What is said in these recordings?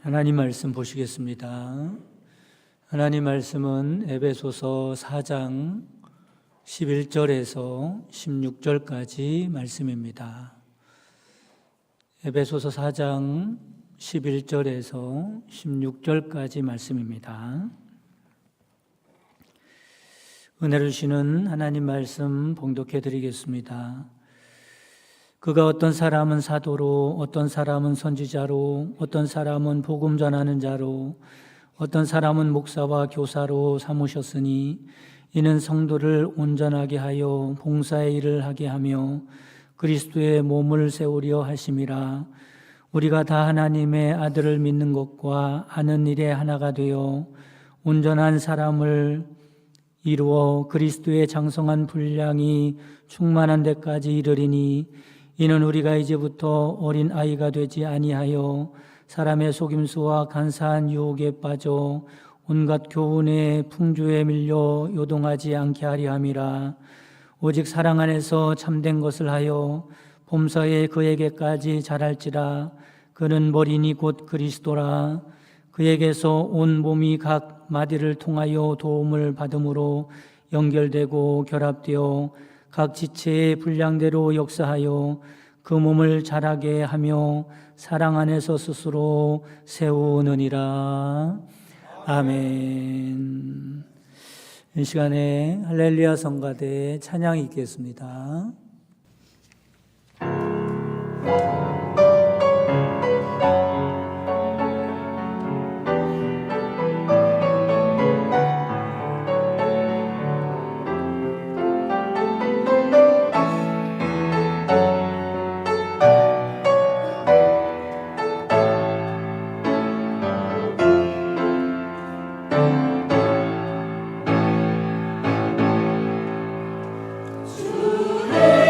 하나님 말씀 보시겠습니다. 하나님 말씀은 에베소서 4장 11절에서 16절까지 말씀입니다. 에베소서 4장 11절에서 16절까지 말씀입니다. 은혜를 주시는 하나님 말씀 봉독해 드리겠습니다. 그가 어떤 사람은 사도로, 어떤 사람은 선지자로, 어떤 사람은 복음 전하는 자로, 어떤 사람은 목사와 교사로 삼으셨으니 이는 성도를 온전하게 하여 봉사의 일을 하게 하며 그리스도의 몸을 세우려 하심이라. 우리가 다 하나님의 아들을 믿는 것과 아는 일에 하나가 되어 온전한 사람을 이루어 그리스도의 장성한 분량이 충만한 데까지 이르리니 이는 우리가 이제부터 어린 아이가 되지 아니하여 사람의 속임수와 간사한 유혹에 빠져 온갖 교훈의 풍조에 밀려 요동하지 않게 하려 함이라. 오직 사랑 안에서 참된 것을 하여 범사에 그에게까지 자랄지라. 그는 머리니 곧 그리스도라. 그에게서 온 몸이 각 마디를 통하여 도움을 받음으로 연결되고 결합되어 각 지체의 분량대로 역사하여 그 몸을 자라게 하며 사랑 안에서 스스로 세우느니라. 아멘. 이 시간에 할렐루야 성가대 찬양이 있겠습니다. 주의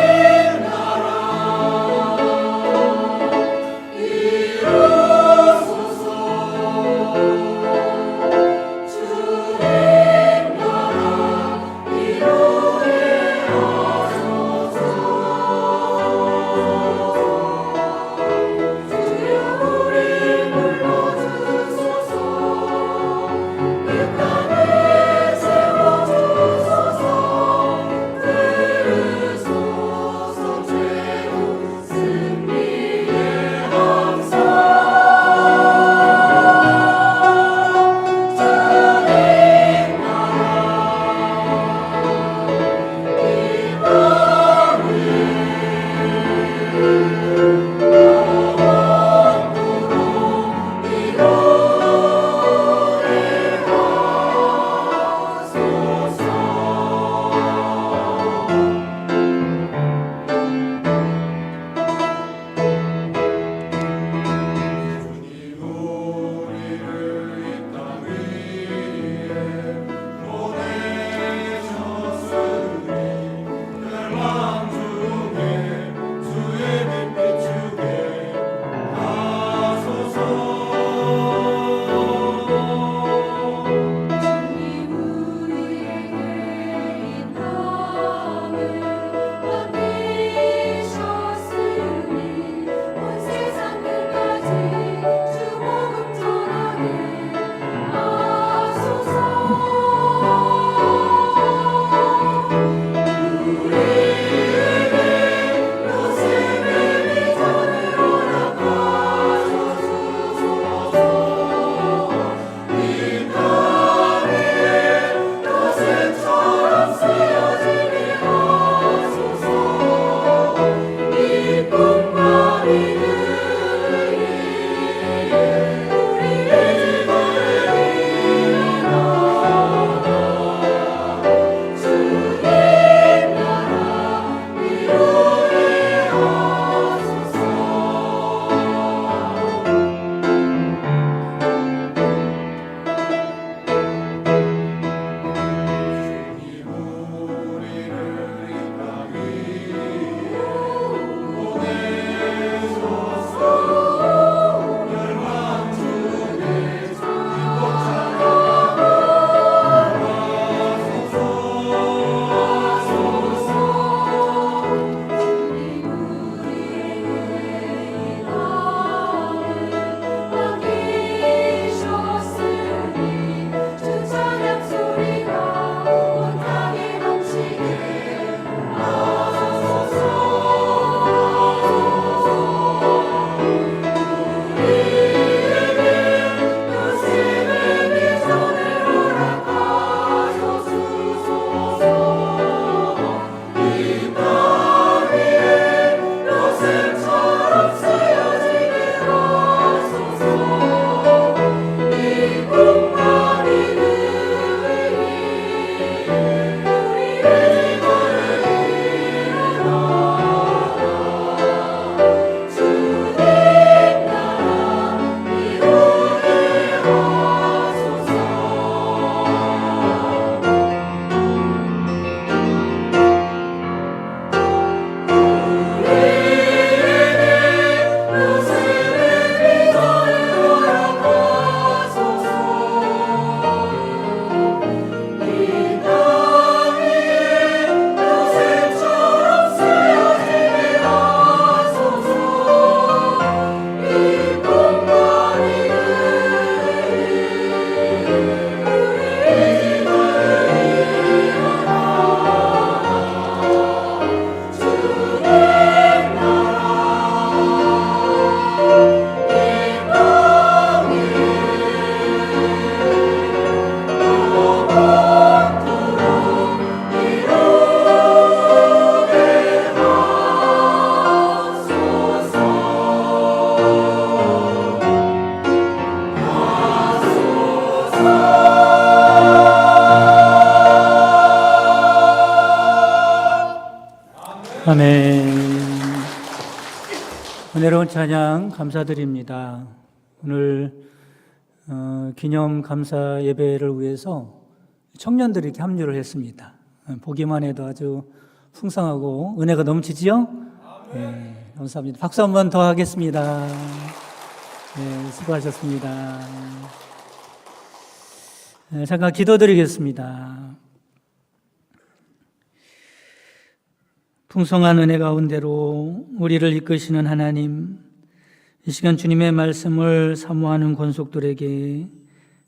은혜로운 찬양 감사드립니다. 오늘 기념 감사 예배를 위해서 청년들이 이렇게 합류를 했습니다. 보기만 해도 아주 풍성하고 은혜가 넘치지요? 네, 감사합니다. 박수 한 번 더 하겠습니다. 네, 수고하셨습니다. 네, 잠깐 기도드리겠습니다. 풍성한 은혜 가운데로 우리를 이끄시는 하나님, 이 시간 주님의 말씀을 사모하는 권속들에게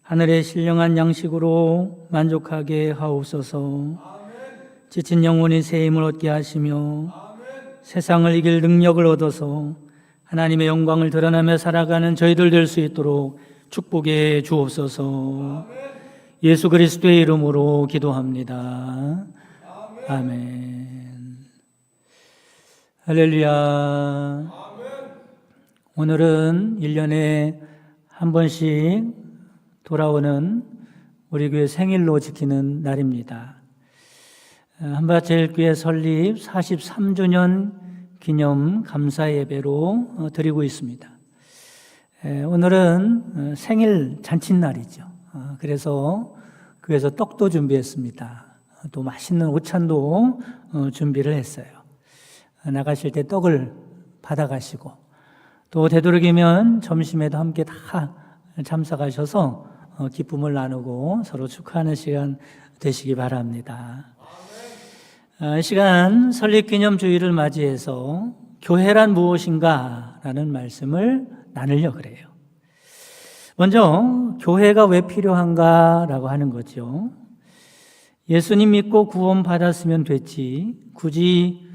하늘의 신령한 양식으로 만족하게 하옵소서. 지친 영혼이 새 힘을 얻게 하시며 세상을 이길 능력을 얻어서 하나님의 영광을 드러내며 살아가는 저희들 될 수 있도록 축복해 주옵소서. 예수 그리스도의 이름으로 기도합니다. 아멘. 할렐루야. 오늘은 1년에 한 번씩 돌아오는 우리 교회 생일로 지키는 날입니다. 한밭제일교회 설립 43주년 기념 감사 예배로 드리고 있습니다. 오늘은 생일 잔칫날이죠. 그래서 교회에서 떡도 준비했습니다. 또 맛있는 오찬도 준비를 했어요. 나가실 때 떡을 받아가시고 또 되도록이면 점심에도 함께 다 참석하셔서 기쁨을 나누고 서로 축하하는 시간 되시기 바랍니다. 이 시간 설립기념주일을 맞이해서 교회란 무엇인가 라는 말씀을 나누려고 그래요. 먼저 교회가 왜 필요한가 라고 하는 거죠. 예수님 믿고 구원 받았으면 됐지 굳이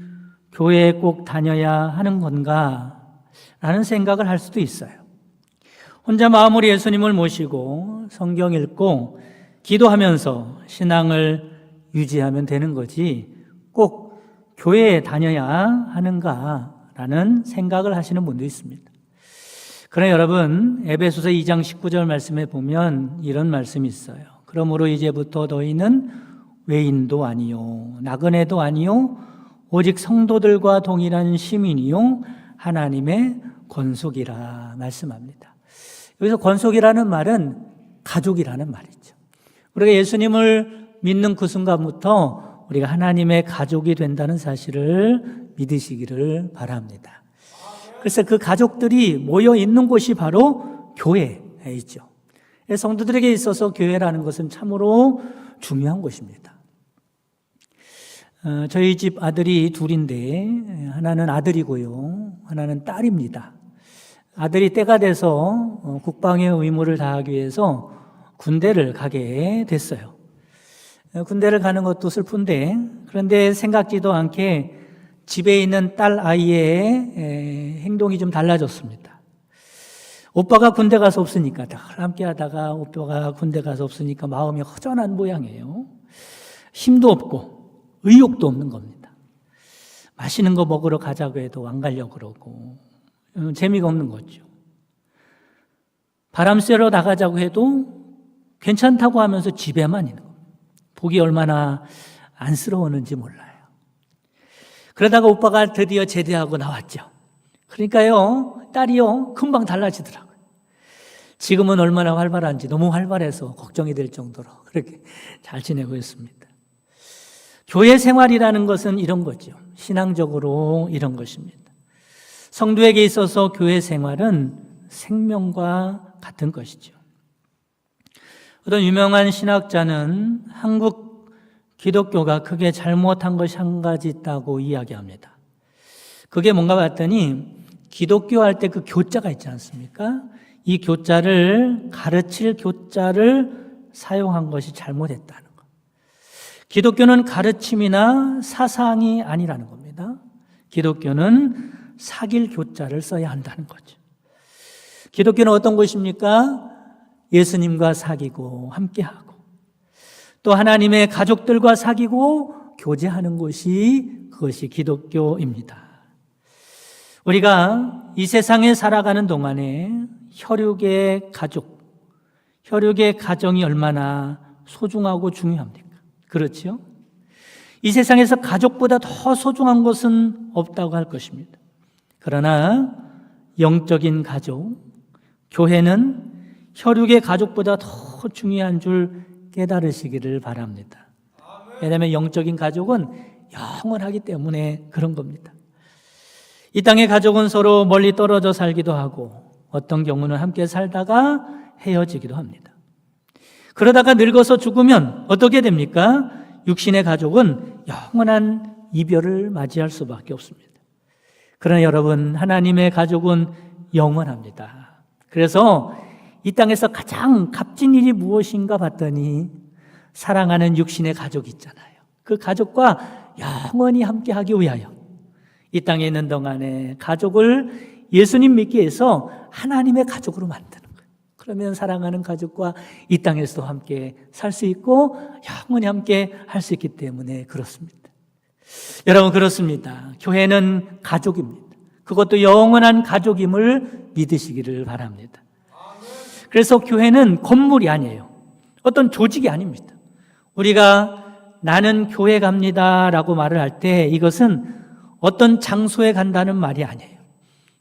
교회에 꼭 다녀야 하는 건가 라는 생각을 할 수도 있어요. 혼자 마음으로 예수님을 모시고 성경 읽고 기도하면서 신앙을 유지하면 되는 거지 꼭 교회에 다녀야 하는가 라는 생각을 하시는 분도 있습니다. 그러나 여러분, 에베소서 2장 19절 말씀에 보면 이런 말씀이 있어요. 그러므로 이제부터 너희는 외인도 아니요 나그네도 아니요 오직 성도들과 동일한 시민이요 하나님의 권속이라 말씀합니다. 여기서 권속이라는 말은 가족이라는 말이죠. 우리가 예수님을 믿는 그 순간부터 우리가 하나님의 가족이 된다는 사실을 믿으시기를 바랍니다. 그래서 그 가족들이 모여 있는 곳이 바로 교회에 있죠. 성도들에게 있어서 교회라는 것은 참으로 중요한 곳입니다. 저희 집 아들이 둘인데 하나는 아들이고요, 하나는 딸입니다. 아들이 때가 돼서 국방의 의무를 다하기 위해서 군대를 가게 됐어요. 군대를 가는 것도 슬픈데 그런데 생각지도 않게 집에 있는 딸 아이의 행동이 좀 달라졌습니다. 오빠가 군대 가서 없으니까 다 함께 하다가 오빠가 군대 가서 없으니까 마음이 허전한 모양이에요. 힘도 없고 의욕도 없는 겁니다. 맛있는 거 먹으러 가자고 해도 안 가려고 그러고 재미가 없는 거죠. 바람 쐬러 나가자고 해도 괜찮다고 하면서 집에만 있는 겁니다. 보기 얼마나 안쓰러웠는지 몰라요. 그러다가 오빠가 드디어 제대하고 나왔죠. 그러니까요, 딸이요 금방 달라지더라고요. 지금은 얼마나 활발한지 너무 활발해서 걱정이 될 정도로 그렇게 잘 지내고 있습니다. 교회 생활이라는 것은 이런 거죠. 신앙적으로 이런 것입니다. 성도에게 있어서 교회 생활은 생명과 같은 것이죠. 어떤 유명한 신학자는 한국 기독교가 크게 잘못한 것이 한 가지 있다고 이야기합니다. 그게 뭔가 봤더니 기독교 할 때 그 교자가 있지 않습니까? 이 교자를 가르칠 교자를 사용한 것이 잘못했다는 것. 기독교는 가르침이나 사상이 아니라는 겁니다. 기독교는 사귈 교자를 써야 한다는 거죠. 기독교는 어떤 것입니까? 예수님과 사귀고 함께하고 또 하나님의 가족들과 사귀고 교제하는 것이 그것이 기독교입니다. 우리가 이 세상에 살아가는 동안에 혈육의 가족, 혈육의 가정이 얼마나 소중하고 중요합니까? 그렇죠? 이 세상에서 가족보다 더 소중한 것은 없다고 할 것입니다. 그러나 영적인 가족, 교회는 혈육의 가족보다 더 중요한 줄 깨달으시기를 바랍니다. 왜냐하면 영적인 가족은 영원하기 때문에 그런 겁니다. 이 땅의 가족은 서로 멀리 떨어져 살기도 하고 어떤 경우는 함께 살다가 헤어지기도 합니다. 그러다가 늙어서 죽으면 어떻게 됩니까? 육신의 가족은 영원한 이별을 맞이할 수밖에 없습니다. 그러나 여러분, 하나님의 가족은 영원합니다. 그래서 이 땅에서 가장 값진 일이 무엇인가 봤더니 사랑하는 육신의 가족이 있잖아요. 그 가족과 영원히 함께하기 위하여 이 땅에 있는 동안에 가족을 예수님 믿기 위해서 하나님의 가족으로 만드는 거예요. 그러면 사랑하는 가족과 이 땅에서도 함께 살 수 있고 영원히 함께 할 수 있기 때문에 그렇습니다. 여러분, 그렇습니다. 교회는 가족입니다. 그것도 영원한 가족임을 믿으시기를 바랍니다. 그래서 교회는 건물이 아니에요. 어떤 조직이 아닙니다. 우리가 나는 교회 갑니다 라고 말을 할 때 이것은 어떤 장소에 간다는 말이 아니에요.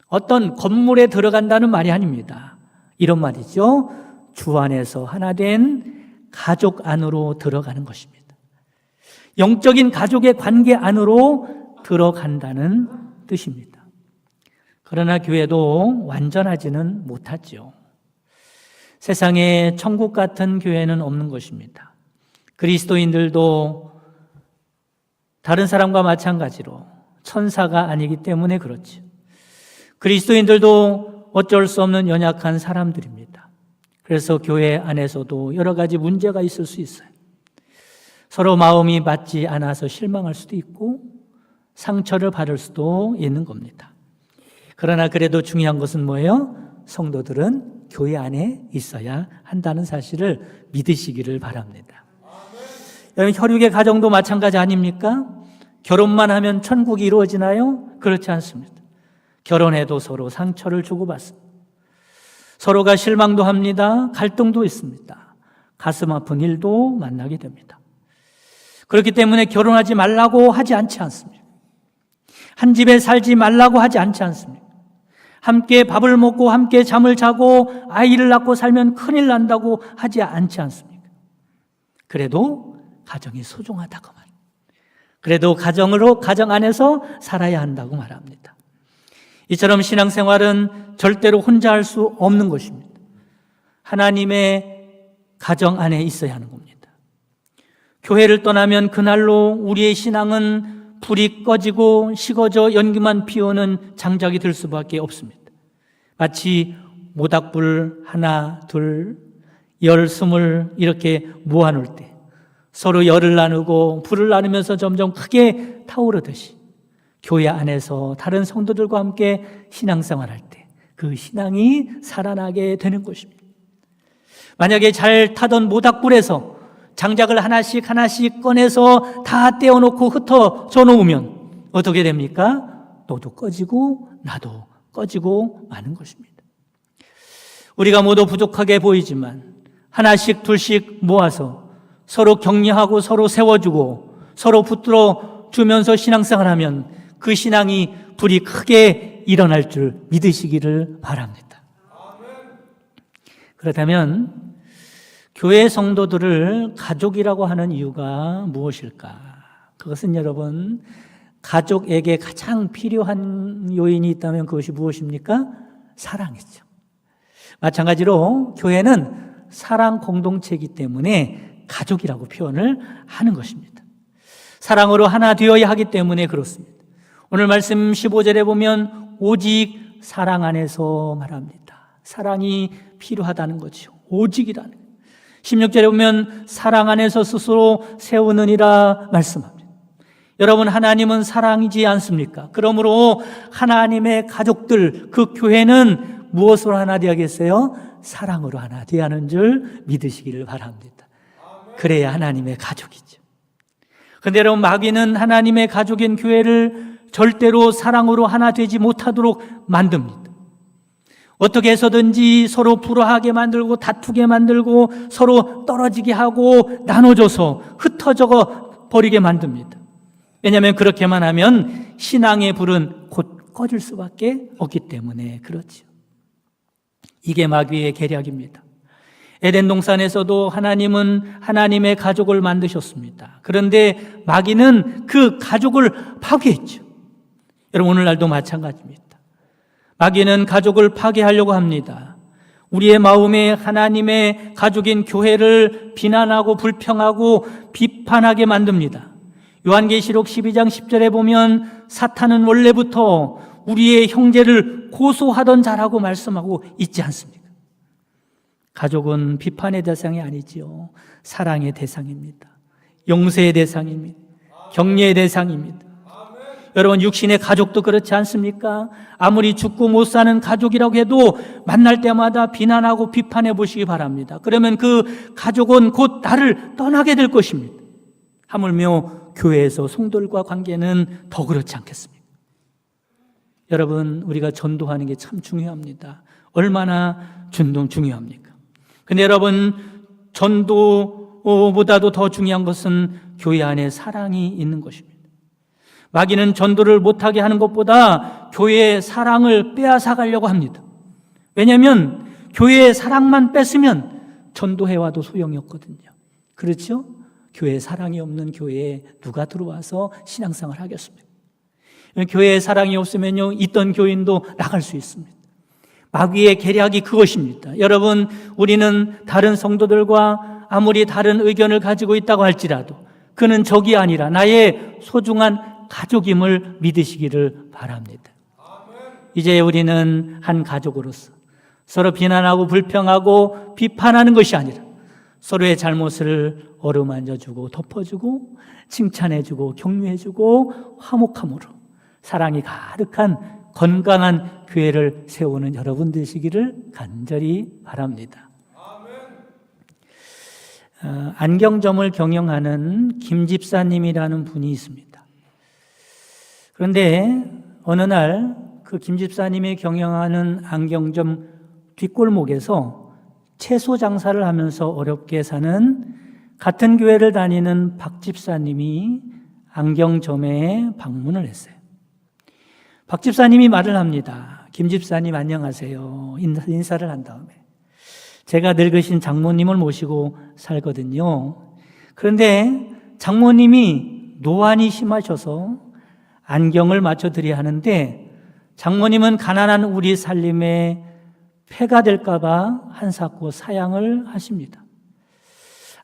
어떤 건물에 들어간다는 말이 아닙니다. 이런 말이죠. 주 안에서 하나 된 가족 안으로 들어가는 것입니다. 영적인 가족의 관계 안으로 들어간다는 뜻입니다. 그러나 교회도 완전하지는 못하죠. 세상에 천국 같은 교회는 없는 것입니다. 그리스도인들도 다른 사람과 마찬가지로 천사가 아니기 때문에 그렇죠. 그리스도인들도 어쩔 수 없는 연약한 사람들입니다. 그래서 교회 안에서도 여러 가지 문제가 있을 수 있어요. 서로 마음이 맞지 않아서 실망할 수도 있고 상처를 받을 수도 있는 겁니다. 그러나 그래도 중요한 것은 뭐예요? 성도들은 교회 안에 있어야 한다는 사실을 믿으시기를 바랍니다. 여러분, 혈육의 가정도 마찬가지 아닙니까? 결혼만 하면 천국이 이루어지나요? 그렇지 않습니다. 결혼해도 서로 상처를 주고받습니다. 서로가 실망도 합니다. 갈등도 있습니다. 가슴 아픈 일도 만나게 됩니다. 그렇기 때문에 결혼하지 말라고 하지 않지 않습니다. 한 집에 살지 말라고 하지 않지 않습니다. 함께 밥을 먹고 함께 잠을 자고 아이를 낳고 살면 큰일 난다고 하지 않지 않습니까? 그래도 가정이 소중하다고 말합니다. 그래도 가정 안에서 살아야 한다고 말합니다. 이처럼 신앙생활은 절대로 혼자 할 수 없는 것입니다. 하나님의 가정 안에 있어야 하는 겁니다. 교회를 떠나면 그날로 우리의 신앙은 불이 꺼지고 식어져 연기만 피우는 장작이 될 수밖에 없습니다. 마치 모닥불 하나, 둘, 열, 스물 이렇게 모아놓을 때 서로 열을 나누고 불을 나누면서 점점 크게 타오르듯이 교회 안에서 다른 성도들과 함께 신앙생활할 때 그 신앙이 살아나게 되는 것입니다. 만약에 잘 타던 모닥불에서 장작을 하나씩 꺼내서 다 떼어놓고 흩어져 놓으면 어떻게 됩니까? 너도 꺼지고 나도 꺼지고 마는 것입니다. 우리가 모두 부족하게 보이지만 하나씩 둘씩 모아서 서로 격려하고 서로 세워주고 서로 붙들어 주면서 신앙생활하면 그 신앙이 불이 크게 일어날 줄 믿으시기를 바랍니다. 그렇다면 교회 성도들을 가족이라고 하는 이유가 무엇일까? 그것은 여러분, 가족에게 가장 필요한 요인이 있다면 그것이 무엇입니까? 사랑이죠. 마찬가지로 교회는 사랑 공동체이기 때문에 가족이라고 표현을 하는 것입니다. 사랑으로 하나 되어야 하기 때문에 그렇습니다. 오늘 말씀 15절에 보면 오직 사랑 안에서 말합니다. 사랑이 필요하다는 거죠. 오직이라는 거예요. 16절에 보면 사랑 안에서 스스로 세우느니라 말씀합니다. 여러분, 하나님은 사랑이지 않습니까? 그러므로 하나님의 가족들, 그 교회는 무엇으로 하나 되어야겠어요? 사랑으로 하나 되어야 하는 줄 믿으시기를 바랍니다. 그래야 하나님의 가족이죠. 그런데 여러분, 마귀는 하나님의 가족인 교회를 절대로 사랑으로 하나 되지 못하도록 만듭니다. 어떻게 해서든지 서로 불화하게 만들고 다투게 만들고 서로 떨어지게 하고 나눠져서 흩어져 버리게 만듭니다. 왜냐하면 그렇게만 하면 신앙의 불은 곧 꺼질 수밖에 없기 때문에 그렇죠. 이게 마귀의 계략입니다. 에덴 동산에서도 하나님은 하나님의 가족을 만드셨습니다. 그런데 마귀는 그 가족을 파괴했죠. 여러분, 오늘날도 마찬가지입니다. 마귀는 가족을 파괴하려고 합니다. 우리의 마음에 하나님의 가족인 교회를 비난하고 불평하고 비판하게 만듭니다. 요한계시록 12장 10절에 보면 사탄은 원래부터 우리의 형제를 고소하던 자라고 말씀하고 있지 않습니까? 가족은 비판의 대상이 아니지요. 사랑의 대상입니다. 용서의 대상입니다. 격려의 대상입니다. 여러분, 육신의 가족도 그렇지 않습니까? 아무리 죽고 못 사는 가족이라고 해도 만날 때마다 비난하고 비판해 보시기 바랍니다. 그러면 그 가족은 곧 나를 떠나게 될 것입니다. 하물며 교회에서 성도들과 관계는 더 그렇지 않겠습니까? 여러분, 우리가 전도하는 게 참 중요합니다. 얼마나 중요합니까? 근데 여러분, 전도보다도 더 중요한 것은 교회 안에 사랑이 있는 것입니다. 마귀는 전도를 못하게 하는 것보다 교회의 사랑을 빼앗아 가려고 합니다. 왜냐하면 교회의 사랑만 뺐으면 전도해와도 소용이 없거든요. 그렇죠? 교회에 사랑이 없는 교회에 누가 들어와서 신앙생활을 하겠습니까? 교회에 사랑이 없으면요, 있던 교인도 나갈 수 있습니다. 마귀의 계략이 그것입니다. 여러분, 우리는 다른 성도들과 아무리 다른 의견을 가지고 있다고 할지라도 그는 적이 아니라 나의 소중한 가족임을 믿으시기를 바랍니다. 이제 우리는 한 가족으로서 서로 비난하고 불평하고 비판하는 것이 아니라 서로의 잘못을 어루만져주고 덮어주고 칭찬해주고 격려해주고 화목함으로 사랑이 가득한 건강한 교회를 세우는 여러분 되시기를 간절히 바랍니다. 안경점을 경영하는 김 집사님이라는 분이 있습니다. 그런데 어느 날 그 김 집사님이 경영하는 안경점 뒷골목에서 채소 장사를 하면서 어렵게 사는 같은 교회를 다니는 박 집사님이 안경점에 방문을 했어요. 박 집사님이 말을 합니다. 김 집사님 안녕하세요. 인사를 한 다음에 제가 늙으신 장모님을 모시고 살거든요. 그런데 장모님이 노안이 심하셔서 안경을 맞춰드려야 하는데 장모님은 가난한 우리 살림에 폐가 될까봐 한사코 사양을 하십니다.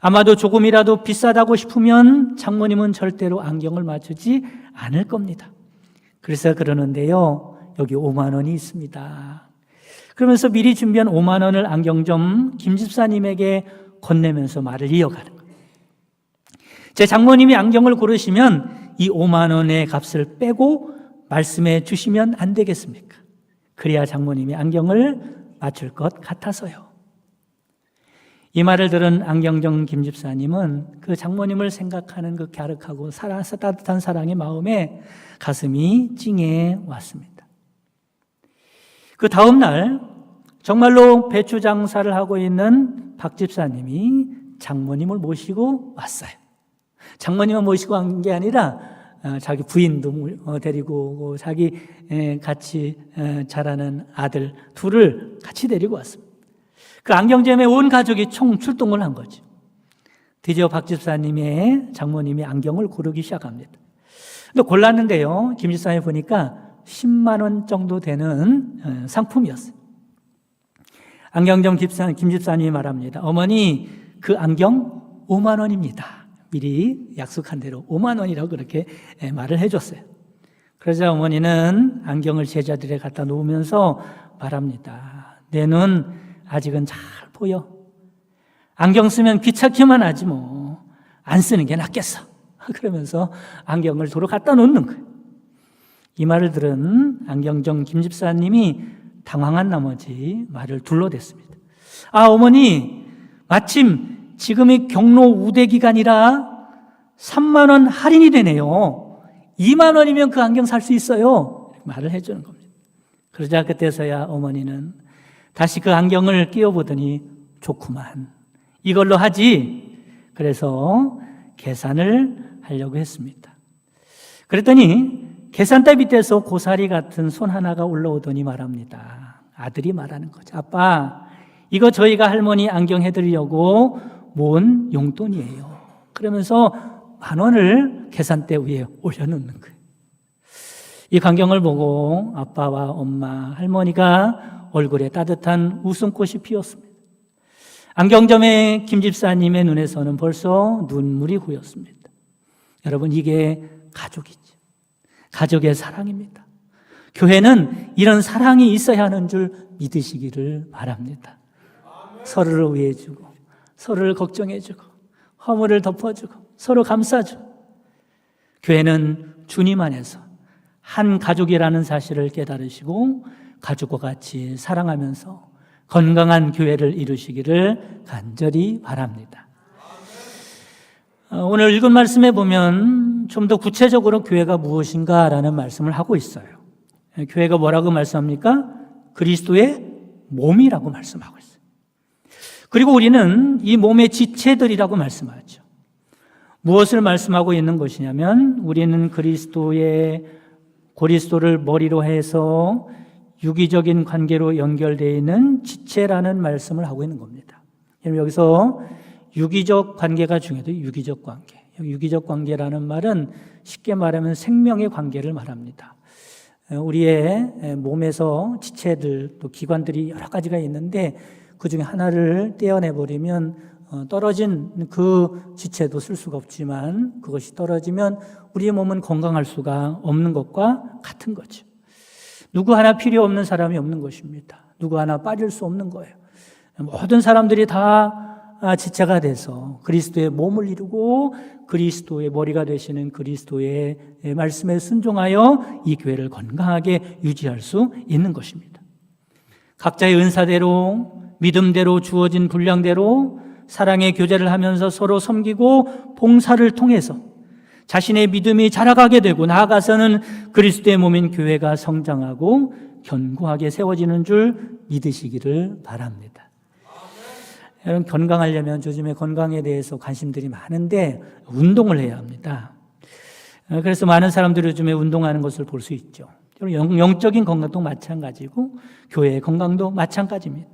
아마도 조금이라도 비싸다고 싶으면 장모님은 절대로 안경을 맞추지 않을 겁니다. 그래서 그러는데요, 여기 5만 원이 있습니다. 그러면서 미리 준비한 5만 원을 안경점 김 집사님에게 건네면서 말을 이어가는 거예요. 제 장모님이 안경을 고르시면 이 5만 원의 값을 빼고 말씀해 주시면 안 되겠습니까? 그래야 장모님이 안경을 맞출 것 같아서요. 이 말을 들은 안경점 김 집사님은 그 장모님을 생각하는 그 갸륵하고 따뜻한 사랑의 마음에 가슴이 찡해 왔습니다. 그 다음 날 정말로 배추 장사를 하고 있는 박 집사님이 장모님을 모시고 왔어요. 장모님을 모시고 간 게 아니라 자기 부인도 데리고 자기 같이 자라는 아들 둘을 같이 데리고 왔습니다. 그 안경점에 온 가족이 총 출동을 한 거죠. 드디어 박 집사님의 장모님이 안경을 고르기 시작합니다. 근데 골랐는데요, 김 집사님 보니까 10만 원 정도 되는 상품이었어요. 안경점 김 집사님이 말합니다. 어머니, 그 안경 5만 원입니다. 미리 약속한 대로 5만 원이라고 그렇게 말을 해줬어요. 그러자 어머니는 안경을 제자들에 갖다 놓으면서 말합니다. 내 눈 아직은 잘 보여. 안경 쓰면 귀찮기만 하지 뭐. 안 쓰는 게 낫겠어. 그러면서 안경을 도로 갖다 놓는 거예요. 이 말을 들은 안경점 김 집사님이 당황한 나머지 말을 둘러댔습니다. 아, 어머니, 마침 지금이 경로 우대 기간이라 3만 원 할인이 되네요. 2만 원이면 그 안경 살 수 있어요. 말을 해주는 겁니다. 그러자 그때서야 어머니는 다시 그 안경을 끼워보더니 좋구만. 이걸로 하지. 그래서 계산을 하려고 했습니다. 그랬더니 계산대 밑에서 고사리 같은 손 하나가 올라오더니 말합니다. 아들이 말하는 거죠. 아빠, 이거 저희가 할머니 안경 해드리려고 모은 용돈이에요. 그러면서 10,000원을 계산대 위에 올려놓는 거예요. 이 광경을 보고 아빠와 엄마, 할머니가 얼굴에 따뜻한 웃음꽃이 피었습니다. 안경점의 김 집사님의 눈에서는 벌써 눈물이 고였습니다. 여러분, 이게 가족이죠. 가족의 사랑입니다. 교회는 이런 사랑이 있어야 하는 줄 믿으시기를 바랍니다. 서로를 위해주고, 서로를 걱정해주고, 허물을 덮어주고, 서로 감싸주고. 교회는 주님 안에서 한 가족이라는 사실을 깨달으시고 가족과 같이 사랑하면서 건강한 교회를 이루시기를 간절히 바랍니다. 오늘 읽은 말씀에 보면 좀 더 구체적으로 교회가 무엇인가라는 말씀을 하고 있어요. 교회가 뭐라고 말씀합니까? 그리스도의 몸이라고 말씀하고 있어요. 그리고 우리는 이 몸의 지체들이라고 말씀하죠. 무엇을 말씀하고 있는 것이냐면 우리는 그리스도를 머리로 해서 유기적인 관계로 연결되어 있는 지체라는 말씀을 하고 있는 겁니다. 여기서 유기적 관계가 중요해요. 유기적 관계. 유기적 관계라는 말은 쉽게 말하면 생명의 관계를 말합니다. 우리의 몸에서 지체들 또 기관들이 여러 가지가 있는데 그 중에 하나를 떼어내버리면 떨어진 그 지체도 쓸 수가 없지만 그것이 떨어지면 우리의 몸은 건강할 수가 없는 것과 같은 거죠. 누구 하나 필요 없는 사람이 없는 것입니다. 누구 하나 빠질 수 없는 거예요. 모든 사람들이 다 지체가 돼서 그리스도의 몸을 이루고 그리스도의 머리가 되시는 그리스도의 말씀에 순종하여 이 교회를 건강하게 유지할 수 있는 것입니다. 각자의 은사대로 믿음대로 주어진 분량대로 사랑의 교제를 하면서 서로 섬기고 봉사를 통해서 자신의 믿음이 자라가게 되고 나아가서는 그리스도의 몸인 교회가 성장하고 견고하게 세워지는 줄 믿으시기를 바랍니다. 여러분, 건강하려면 요즘에 건강에 대해서 관심들이 많은데 운동을 해야 합니다. 그래서 많은 사람들이 요즘에 운동하는 것을 볼 수 있죠. 영적인 건강도 마찬가지고 교회의 건강도 마찬가지입니다.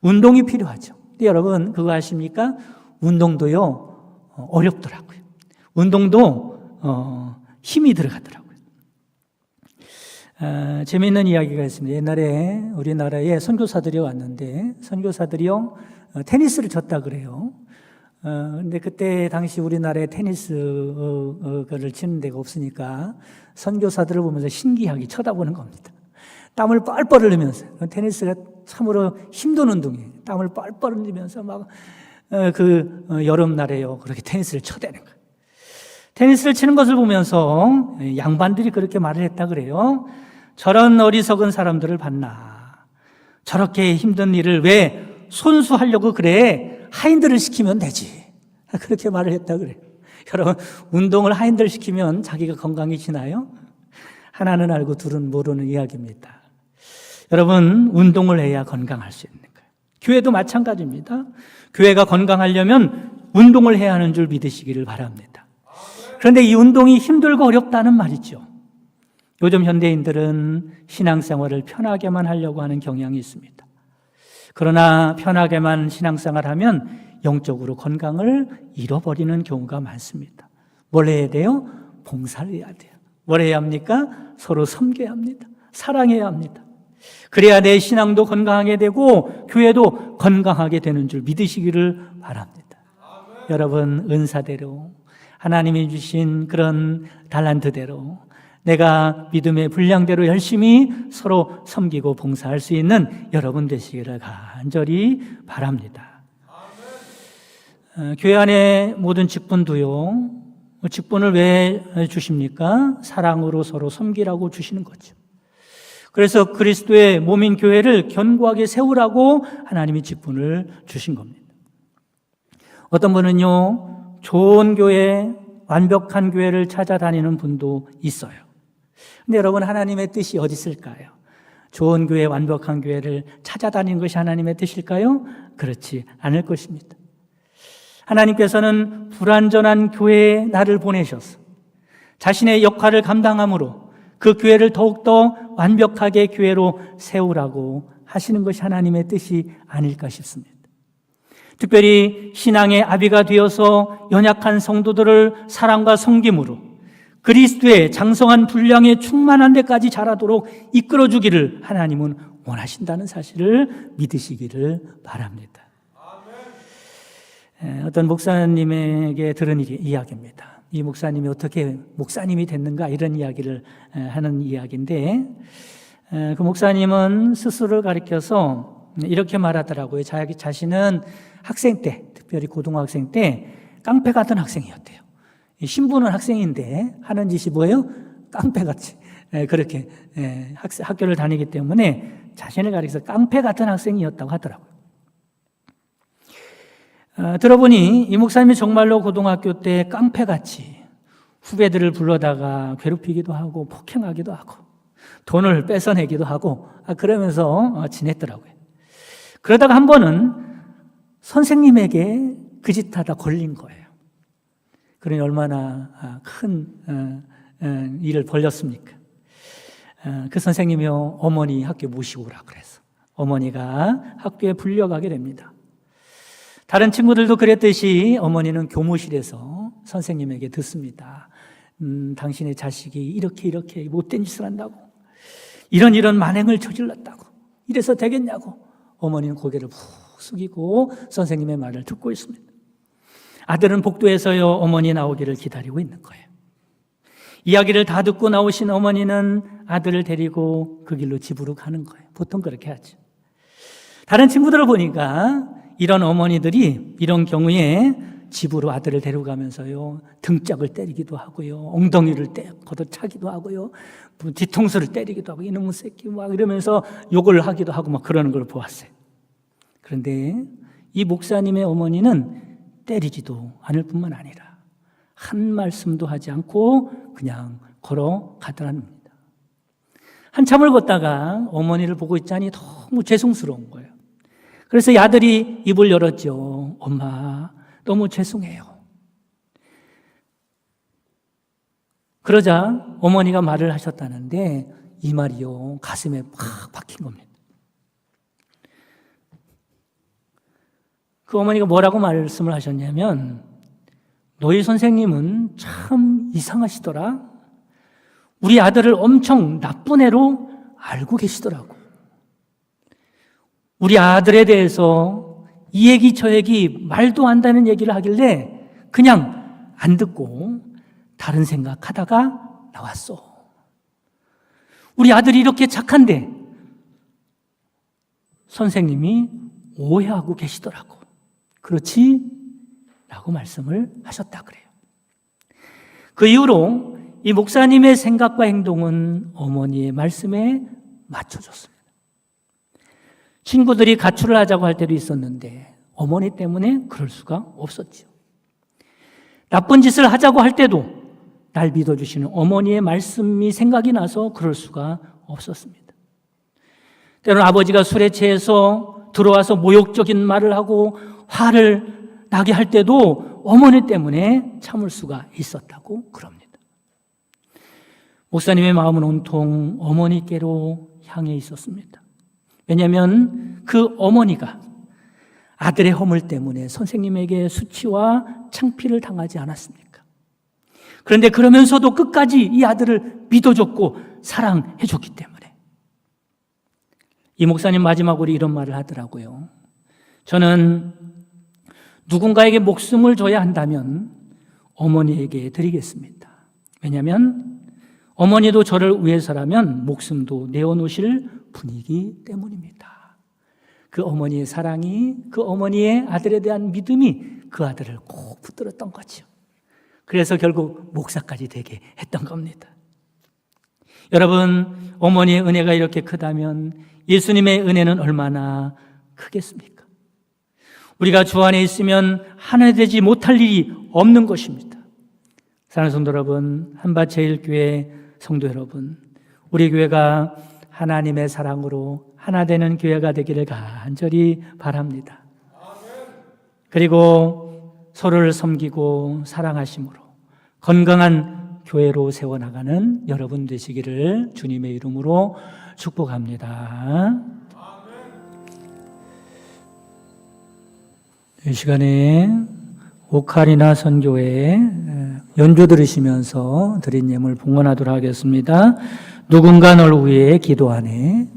운동이 필요하죠. 근데 여러분 그거 아십니까? 운동도요 어렵더라고요. 운동도 힘이 들어가더라고요. 재미있는 이야기가 있습니다. 옛날에 우리나라에 선교사들이 왔는데 선교사들이요 테니스를 쳤다 그래요. 근데 그때 당시 우리나라에 테니스를 치는 데가 없으니까 선교사들을 보면서 신기하게 쳐다보는 겁니다. 땀을 뻘뻘 흘리면서. 테니스가 참으로 힘든 운동이에요. 땀을 뻘뻘 흘리면서 막 여름날에요 그렇게 테니스를 쳐대는 거예요. 테니스를 치는 것을 보면서 양반들이 그렇게 말을 했다 그래요. 저런 어리석은 사람들을 봤나. 저렇게 힘든 일을 왜 손수하려고 그래. 하인들을 시키면 되지. 그렇게 말을 했다 그래요. 여러분, 운동을 하인들 시키면 자기가 건강해지나요? 하나는 알고 둘은 모르는 이야기입니다. 여러분, 운동을 해야 건강할 수 있는 거예요. 교회도 마찬가지입니다. 교회가 건강하려면 운동을 해야 하는 줄 믿으시기를 바랍니다. 그런데 이 운동이 힘들고 어렵다는 말이죠. 요즘 현대인들은 신앙생활을 편하게만 하려고 하는 경향이 있습니다. 그러나 편하게만 신앙생활하면 영적으로 건강을 잃어버리는 경우가 많습니다. 뭘 해야 돼요? 봉사를 해야 돼요. 뭘 해야 합니까? 서로 섬겨야 합니다. 사랑해야 합니다. 그래야 내 신앙도 건강하게 되고 교회도 건강하게 되는 줄 믿으시기를 바랍니다. 여러분, 은사대로 하나님이 주신 그런 달란트대로 내가 믿음의 분량대로 열심히 서로 섬기고 봉사할 수 있는 여러분 되시기를 간절히 바랍니다. 교회 안에 모든 직분도요, 직분을 왜 주십니까? 사랑으로 서로 섬기라고 주시는 거죠. 그래서 그리스도의 몸인 교회를 견고하게 세우라고 하나님이 직분을 주신 겁니다. 어떤 분은요, 좋은 교회, 완벽한 교회를 찾아다니는 분도 있어요. 근데 여러분, 하나님의 뜻이 어디 있을까요? 좋은 교회, 완벽한 교회를 찾아다니는 것이 하나님의 뜻일까요? 그렇지 않을 것입니다. 하나님께서는 불완전한 교회에 나를 보내셔서 자신의 역할을 감당함으로 그 교회를 더욱더 완벽하게 교회로 세우라고 하시는 것이 하나님의 뜻이 아닐까 싶습니다. 특별히 신앙의 아비가 되어서 연약한 성도들을 사랑과 섬김으로 그리스도의 장성한 분량에 충만한 데까지 자라도록 이끌어주기를 하나님은 원하신다는 사실을 믿으시기를 바랍니다. 어떤 목사님에게 들은 이야기입니다. 이 목사님이 어떻게 목사님이 됐는가 이런 이야기를 하는 이야기인데, 그 목사님은 스스로를 가리켜서 이렇게 말하더라고요. 자기 자신은 학생 때, 특별히 고등학생 때 깡패 같은 학생이었대요. 신부는 학생인데 하는 짓이 뭐예요? 깡패같이 그렇게 학교를 다니기 때문에 자신을 가리켜서 깡패 같은 학생이었다고 하더라고요. 들어보니 이 목사님이 정말로 고등학교 때 깡패같이 후배들을 불러다가 괴롭히기도 하고 폭행하기도 하고 돈을 뺏어내기도 하고 그러면서 지냈더라고요. 그러다가 한 번은 선생님에게 그 짓 하다 걸린 거예요. 그러니 얼마나 큰 일을 벌였습니까? 그 선생님이 어머니 학교에 모시고 오라 그래서 어머니가 학교에 불려가게 됩니다. 다른 친구들도 그랬듯이 어머니는 교무실에서 선생님에게 듣습니다. 당신의 자식이 이렇게 못된 짓을 한다고, 이런 만행을 저질렀다고, 이래서 되겠냐고. 어머니는 고개를 푹 숙이고 선생님의 말을 듣고 있습니다. 아들은 복도에서요 어머니 나오기를 기다리고 있는 거예요. 이야기를 다 듣고 나오신 어머니는 아들을 데리고 그 길로 집으로 가는 거예요. 보통 그렇게 하죠. 다른 친구들을 보니까 이런 어머니들이 이런 경우에 집으로 아들을 데려가면서요 등짝을 때리기도 하고요, 엉덩이를 걷어차기도 하고요, 뒤통수를 때리기도 하고, 이놈의 새끼 막 이러면서 욕을 하기도 하고 막 그러는 걸 보았어요. 그런데 이 목사님의 어머니는 때리지도 않을 뿐만 아니라 한 말씀도 하지 않고 그냥 걸어가더라는 겁니다. 한참을 걷다가 어머니를 보고 있자니 너무 죄송스러운 거예요. 그래서 이 아들이 입을 열었죠. 엄마, 너무 죄송해요. 그러자 어머니가 말을 하셨다는데 이 말이요 가슴에 팍 박힌 겁니다. 그 어머니가 뭐라고 말씀을 하셨냐면, 너희 선생님은 참 이상하시더라. 우리 아들을 엄청 나쁜 애로 알고 계시더라고. 우리 아들에 대해서 이 얘기 저 얘기 말도 안 되는 얘기를 하길래 그냥 안 듣고 다른 생각하다가 나왔어. 우리 아들이 이렇게 착한데 선생님이 오해하고 계시더라고. 그렇지? 라고 말씀을 하셨다 그래요. 그 이후로 이 목사님의 생각과 행동은 어머니의 말씀에 맞춰졌습니다. 친구들이 가출을 하자고 할 때도 있었는데 어머니 때문에 그럴 수가 없었죠. 나쁜 짓을 하자고 할 때도 날 믿어주시는 어머니의 말씀이 생각이 나서 그럴 수가 없었습니다. 때로는 아버지가 술에 취해서 들어와서 모욕적인 말을 하고 화를 나게 할 때도 어머니 때문에 참을 수가 있었다고 그럽니다. 목사님의 마음은 온통 어머니께로 향해 있었습니다. 왜냐하면 그 어머니가 아들의 허물 때문에 선생님에게 수치와 창피를 당하지 않았습니까? 그런데 그러면서도 끝까지 이 아들을 믿어줬고 사랑해줬기 때문에. 이 목사님 마지막으로 이런 말을 하더라고요. 저는 누군가에게 목숨을 줘야 한다면 어머니에게 드리겠습니다. 왜냐하면 어머니도 저를 위해서라면 목숨도 내어놓으실 분이기 때문입니다. 그 어머니의 사랑이, 그 어머니의 아들에 대한 믿음이 그 아들을 꼭 붙들었던 거죠. 그래서 결국 목사까지 되게 했던 겁니다. 여러분, 어머니의 은혜가 이렇게 크다면 예수님의 은혜는 얼마나 크겠습니까? 우리가 주 안에 있으면 하나 되지 못할 일이 없는 것입니다. 사랑하는 성도 여러분, 한밭제일교회 성도 여러분, 우리 교회가 하나님의 사랑으로 하나 되는 교회가 되기를 간절히 바랍니다. 그리고 서로를 섬기고 사랑하심으로 건강한 교회로 세워나가는 여러분 되시기를 주님의 이름으로 축복합니다. 이 시간에 오카리나 선교회 연주 들으시면서 드린 예물 봉헌하도록 하겠습니다. 누군가 널 위해 기도하네.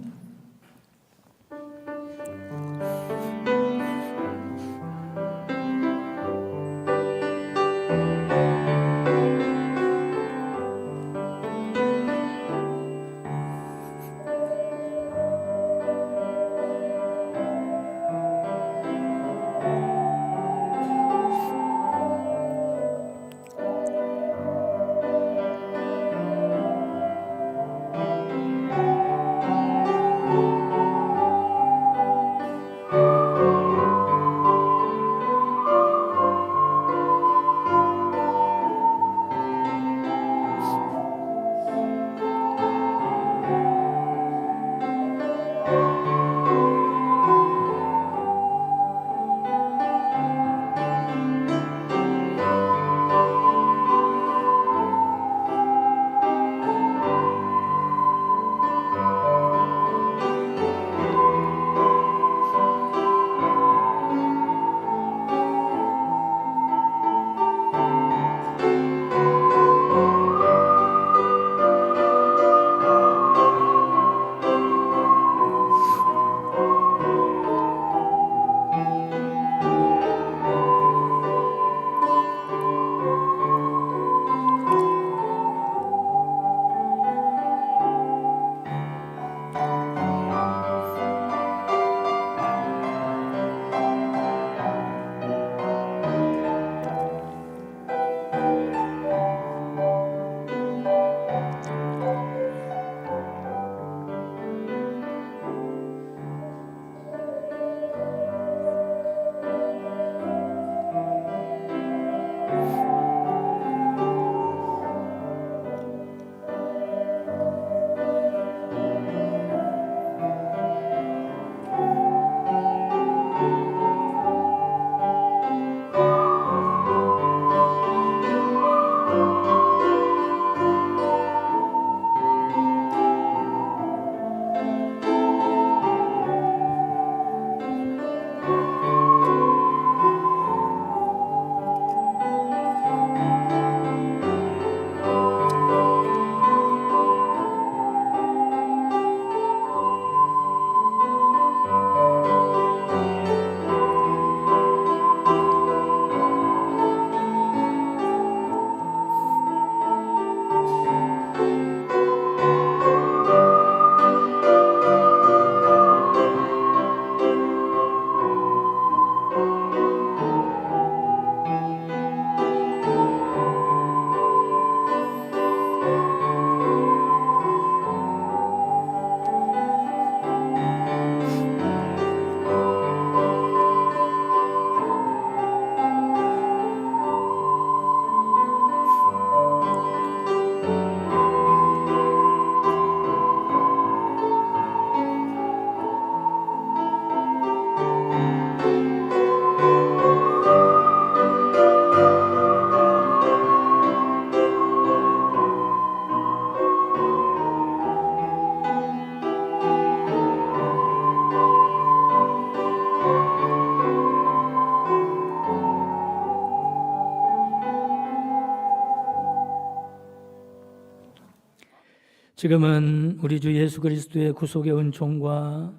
지금은 우리 주 예수 그리스도의 구속의 은총과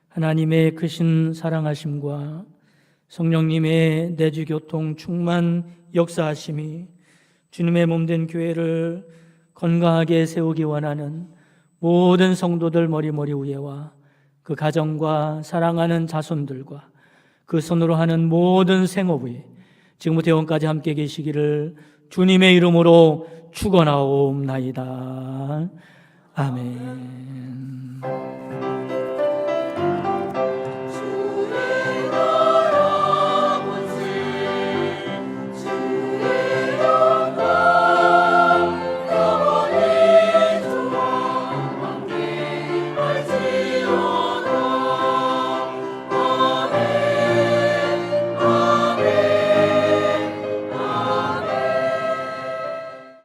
하나님의 크신 사랑하심과 성령님의 내주 교통 충만 역사하심이 주님의 몸된 교회를 건강하게 세우기 원하는 모든 성도들 머리 위에와 그 가정과 사랑하는 자손들과 그 손으로 하는 모든 생업 위에 지금부터 영원까지 함께 계시기를 주님의 이름으로 축원하옵나이다. 아멘.